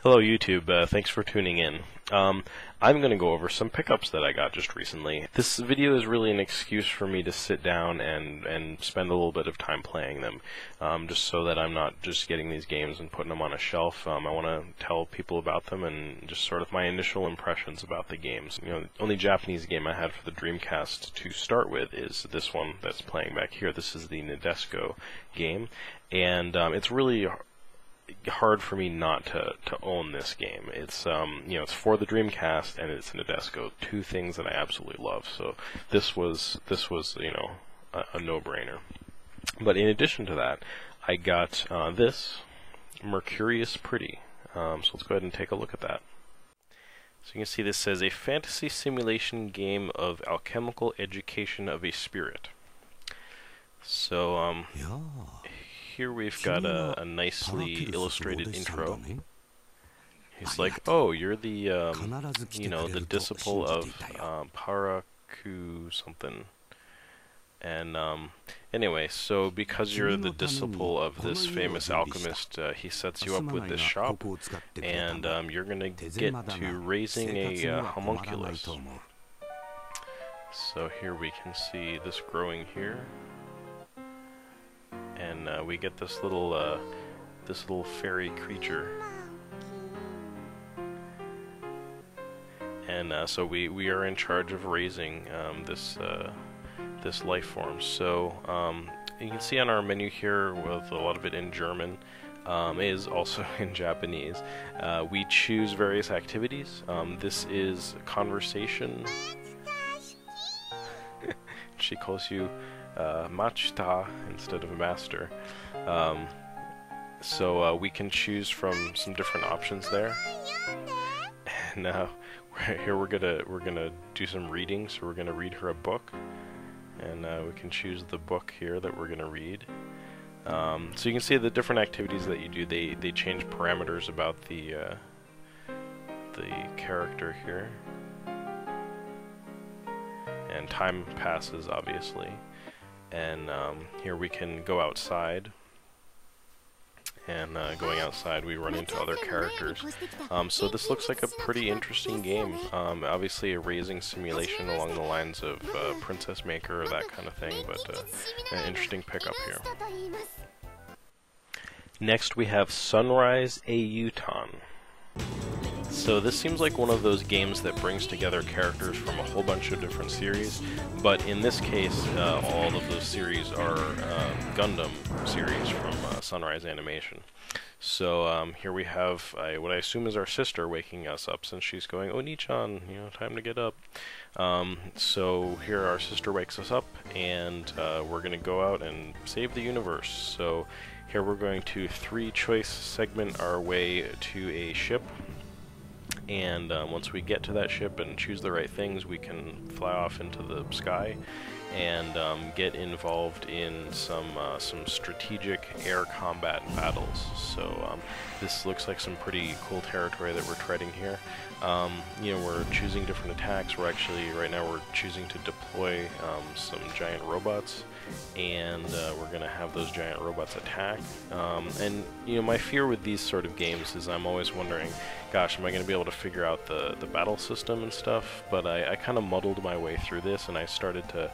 Hello YouTube, thanks for tuning in. I'm going to go over some pickups that I got just recently. This video is really an excuse for me to sit down and spend a little bit of time playing them, just so that I'm not just getting these games and putting them on a shelf. I want to tell people about them and just sort of my initial impressions about the games. You know, the only Japanese game I had for the Dreamcast to start with is this one that's playing back here. This is the Nadesco game, and it's really hard for me not to own this game. It's it's for the Dreamcast and it's Nadesco, two things that I absolutely love. So this was a no-brainer. But in addition to that, I got this Mercurius Pretty. So let's go ahead and take a look at that. So you can see this says a fantasy simulation game of alchemical education of a spirit. So here we've got a nicely illustrated intro. He's like, oh, you're the, the disciple of Paraku something. And anyway, so because you're the disciple of this famous alchemist, he sets you up with this shop, and you're going to get to raising a homunculus. So here we can see this growing here. And we get this little fairy creature, and so we are in charge of raising this life form. So you can see on our menu here, with a lot of it in German, is also in Japanese. We choose various activities. This is conversation. She calls you Machita instead of master. So we can choose from some different options there. And here we're gonna do some reading. So we're gonna read her a book, and we can choose the book here that we're gonna read. So you can see the different activities that you do. They change parameters about the character here, and time passes obviously. And here we can go outside, and going outside we run into other characters. So this looks like a pretty interesting game. Obviously a raising simulation along the lines of Princess Maker or that kind of thing, but an interesting pickup here. Next we have Sunrise Eiyutan. So this seems like one of those games that brings together characters from a whole bunch of different series, but in this case, all of those series are Gundam series from Sunrise Animation. So here we have what I assume is our sister waking us up, since she's going, "Oni-chan, time to get up." So here our sister wakes us up, and we're going to go out and save the universe. So here we're going to three-choice segment our way to a ship. And once we get to that ship and choose the right things, we can fly off into the sky and get involved in some strategic air combat battles. So this looks like some pretty cool territory that we're treading here. We're choosing different attacks. Right now we're choosing to deploy some giant robots, and we're going to have those giant robots attack. And my fear with these sort of games is I'm always wondering, gosh, am I going to be able to figure out the battle system and stuff? But I kind of muddled my way through this, and I started to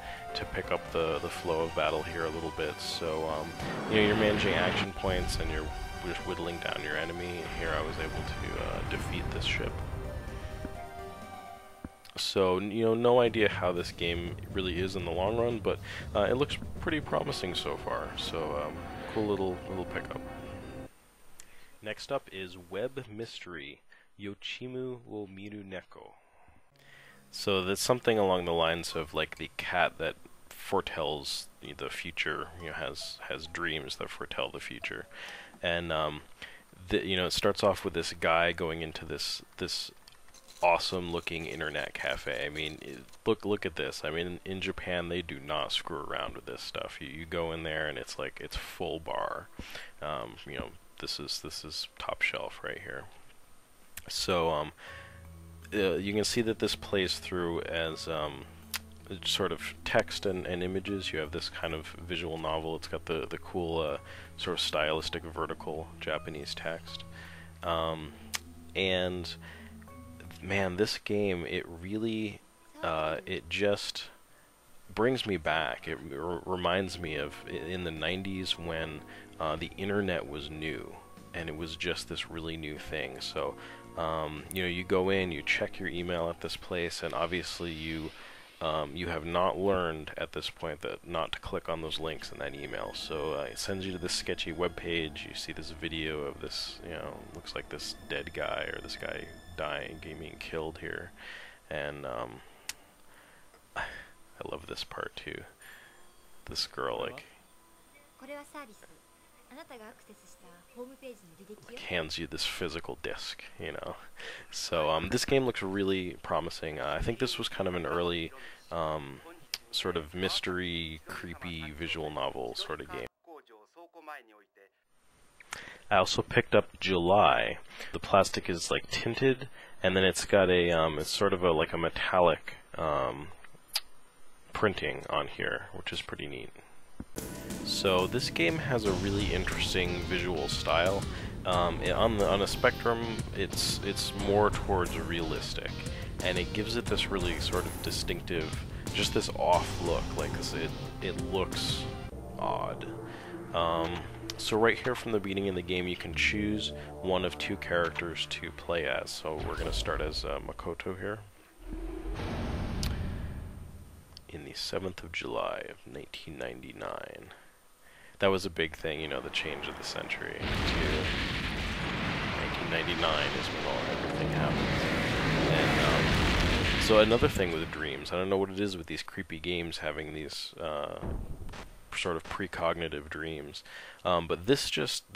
pick up the flow of battle here a little bit. So you're managing action points, and you're just whittling down your enemy. Here I was able to defeat this ship. So, no idea how this game really is in the long run, but it looks pretty promising so far. So, cool little pickup. Next up is Web Mystery, Yochimu wo Miru Neko. So that's something along the lines of like the cat that foretells the future, has dreams that foretell the future. And, it starts off with this guy going into this awesome looking internet cafe. I mean, look at this. I mean, in Japan they do not screw around with this stuff. You go in there and it's like it's full bar. This is top shelf right here. So you can see that this plays through as sort of text and images. You have this kind of visual novel. It's got the cool sort of stylistic vertical Japanese text. And man, this game, it really, it just brings me back. It reminds me of in the 90s when the internet was new, and it was just this really new thing. So, you know, you go in, you check your email at this place, and obviously you have not learned at this point that not to click on those links in that email. So it sends you to this sketchy web page. You see this video of this, you know, looks like this dead guy, or this guy dying, being killed here. And I love this part too. This girl like hands you this physical disc, you know. So this game looks really promising. I think this was kind of an early sort of mystery, creepy visual novel sort of game. I also picked up July. The plastic is like tinted, and then it's got a it's sort of like a metallic printing on here, which is pretty neat. So this game has a really interesting visual style. On a spectrum, it's more towards realistic, and it gives it this really sort of distinctive, just this off look. Like this, it looks odd. So right here from the beginning of the game, you can choose one of two characters to play as. So we're going to start as Makoto here. In the 7th of July of 1999. That was a big thing, you know, the change of the century to 1999 is when everything happens. And so another thing with dreams, I don't know what it is with these creepy games having these sort of precognitive dreams, but this is just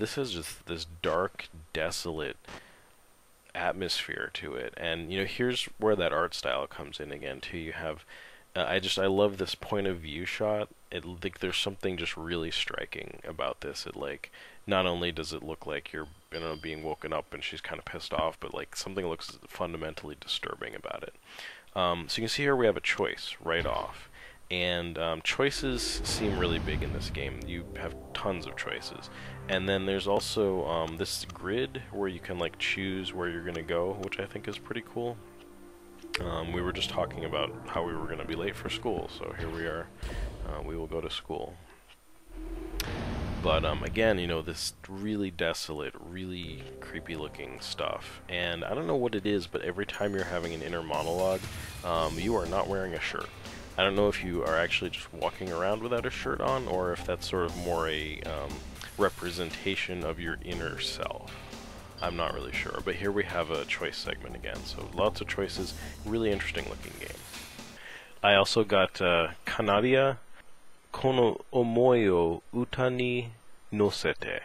this dark, desolate atmosphere to it. And you know, here's where that art style comes in again too. You have I love this point of view shot. Like there's something just really striking about this. It like, not only does it look like you're, you know, being woken up and she's kind of pissed off, but like something looks fundamentally disturbing about it. So you can see here we have a choice right off, and choices seem really big in this game. You have tons of choices, and then there's also this grid where you can like choose where you're gonna go, which I think is pretty cool. We were just talking about how we were going to be late for school, so here we are. We will go to school. But again, you know, this really desolate, really creepy looking stuff. And I don't know what it is, but every time you're having an inner monologue, you are not wearing a shirt. I don't know if you are actually just walking around without a shirt on, or if that's sort of more a representation of your inner self. I'm not really sure, but here we have a choice segment again, so lots of choices, really interesting looking game. I also got Canaria kono Omoi o Autan ni Nosete.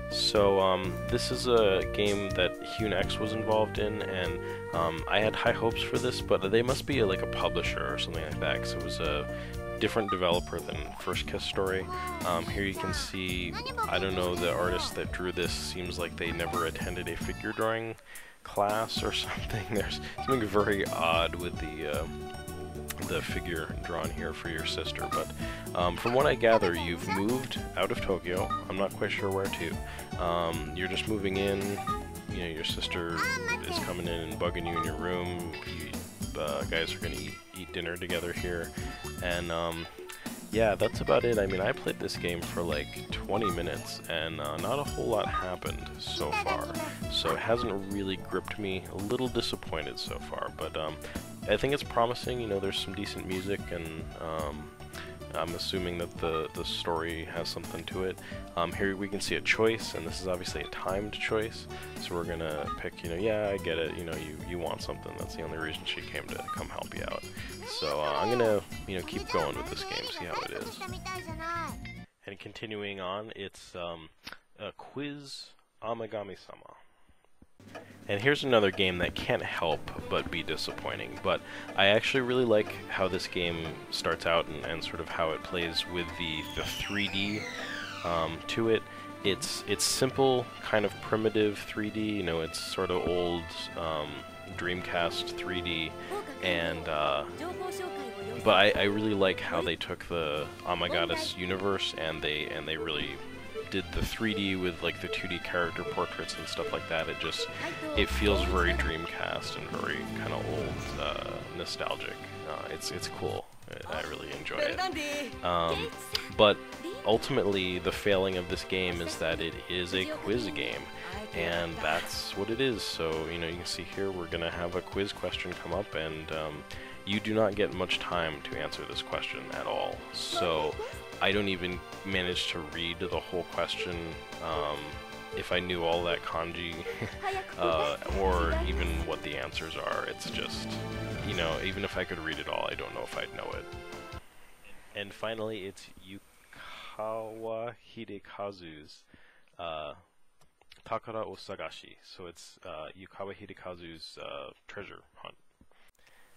So this is a game that Hunex was involved in, and I had high hopes for this, but they must be like a publisher or something like that, because it was a different developer than First Kiss Story. Here you can see, I don't know, the artist that drew this seems like they never attended a figure drawing class or something. There's something very odd with the figure drawn here for your sister, but from what I gather, you've moved out of Tokyo. I'm not quite sure where to. You're just moving in, you know, your sister is coming in and bugging you in your room. You guys are going to eat dinner together here, and yeah, that's about it. I mean, I played this game for like 20 minutes, and not a whole lot happened so far, so it hasn't really gripped me. A little disappointed so far, but I think it's promising. You know, there's some decent music, and I'm assuming that the story has something to it. Here we can see a choice, and this is obviously a timed choice, so we're gonna pick, you know, yeah, I get it, you know, you want something, that's the only reason she came to come help you out. So I'm gonna, you know, keep going with this game, see how it is. And continuing on, it's Quiz Amagamisama. And here's another game that can't help but be disappointing, but I actually really like how this game starts out and sort of how it plays with the 3D to it. It's simple, kind of primitive 3D, you know, it's sort of old Dreamcast 3D, and but I really like how they took the Amagatus universe and they really did the 3D with like the 2D character portraits and stuff like that. It feels very Dreamcast and very kind of old, nostalgic. It's cool. I really enjoy it. But ultimately, the failing of this game is that it is a quiz game, and that's what it is. So, you know, you can see here we're going to have a quiz question come up, and you do not get much time to answer this question at all. So, I don't even manage to read the whole question if I knew all that kanji, or even what the answers are. It's just, you know, even if I could read it all, I don't know if I'd know it. And finally, it's Yukawa Hidekazu's Takara o Sagashi. So it's Yukawa Hidekazu's treasure hunt.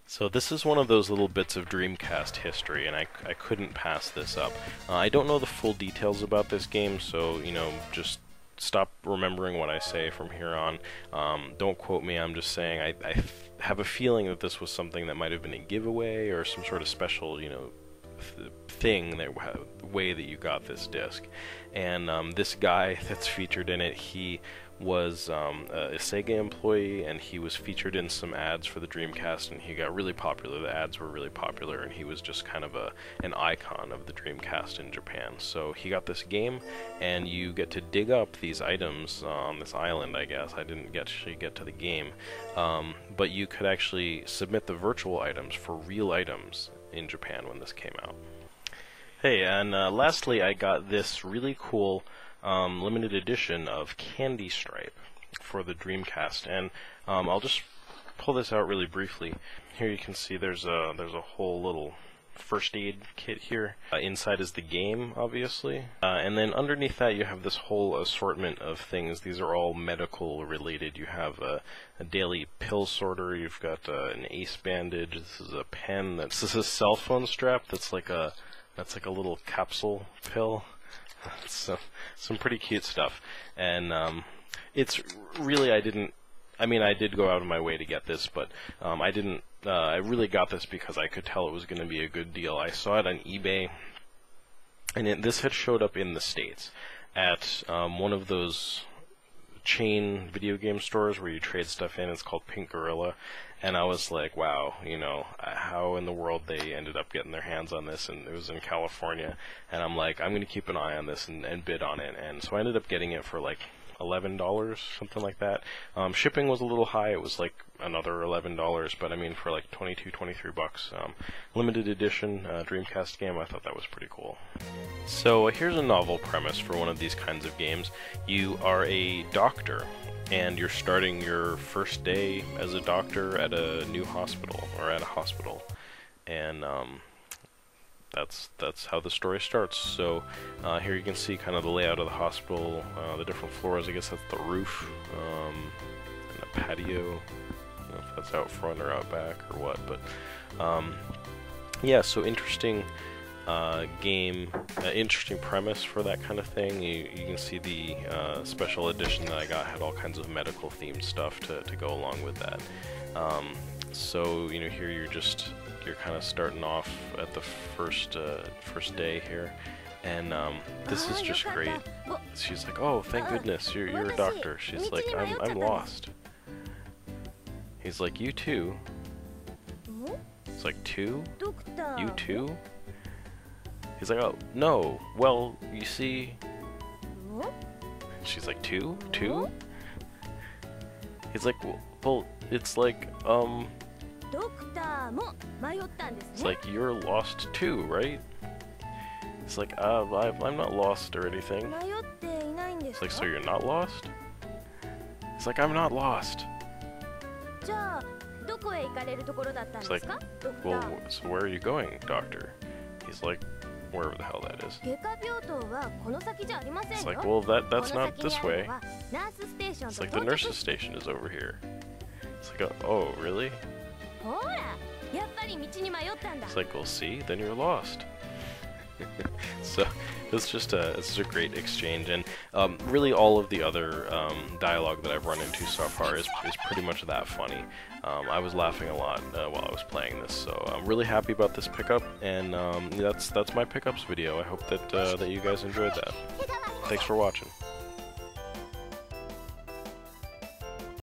So this is one of those little bits of Dreamcast history, and I couldn't pass this up. I don't know the full details about this game, so, you know, just stop remembering what I say from here on. Don't quote me, I'm just saying I have a feeling that this was something that might have been a giveaway or some sort of special, you know, thing, way that you got this disc. And this guy that's featured in it, he was a Sega employee, and he was featured in some ads for the Dreamcast, and he got really popular. The ads were really popular, and he was just kind of an icon of the Dreamcast in Japan. So he got this game, and you get to dig up these items on this island, I guess. I didn't actually get to the game. But you could actually submit the virtual items for real items in Japan when this came out. Hey, and lastly, I got this really cool limited edition of Candy Stripe for the Dreamcast, and I'll just pull this out really briefly. Here you can see there's a whole little first aid kit here. Inside is the game, obviously, and then underneath that you have this whole assortment of things. These are all medical related. You have a daily pill sorter, you've got an ace bandage, this is a pen, this is a cell phone strap that's like a little capsule pill. So, some pretty cute stuff, and it's really, I did go out of my way to get this, but I really got this because I could tell it was going to be a good deal. I saw it on eBay, and this had showed up in the States at one of those chain video game stores where you trade stuff in. It's called Pink Gorilla, and I was like, wow, you know, how in the world they ended up getting their hands on this, and it was in California, and I'm like, I'm going to keep an eye on this and bid on it, and so I ended up getting it for like $11, something like that. Shipping was a little high, it was like another $11, but I mean for like 23 bucks. Limited edition Dreamcast game, I thought that was pretty cool. So here's a novel premise for one of these kinds of games. You are a doctor, and you're starting your first day as a doctor at a new hospital, or at a hospital, and that's how the story starts. So here you can see kind of the layout of the hospital, the different floors. I guess that's the roof, and a patio. I don't know if that's out front or out back or what, but yeah, so interesting game, interesting premise for that kind of thing. You can see the special edition that I got had all kinds of medical themed stuff to go along with that. So, you know, here you're kind of starting off at the first day here, and this is just great. She's like, oh, thank goodness, you're a doctor. She's like, I'm lost. He's like, you too? It's like, two? You too? He's like, oh, no, well, you see... She's like, two? Two? He's like, well, it's like, it's like, you're lost too, right? It's like, I'm not lost or anything. It's like, so you're not lost? It's like, I'm not lost. It's like, well, so where are you going, doctor? He's like, wherever the hell that is. It's like, well, that's not this way. It's like, the nurse's station is over here. It's like, oh, really? It's like, well, see, then you're lost. So it's just a great exchange, and really all of the other dialogue that I've run into so far is pretty much that funny. I was laughing a lot while I was playing this, so I'm really happy about this pickup, and that's my pickups video. I hope that you guys enjoyed that. Thanks for watching.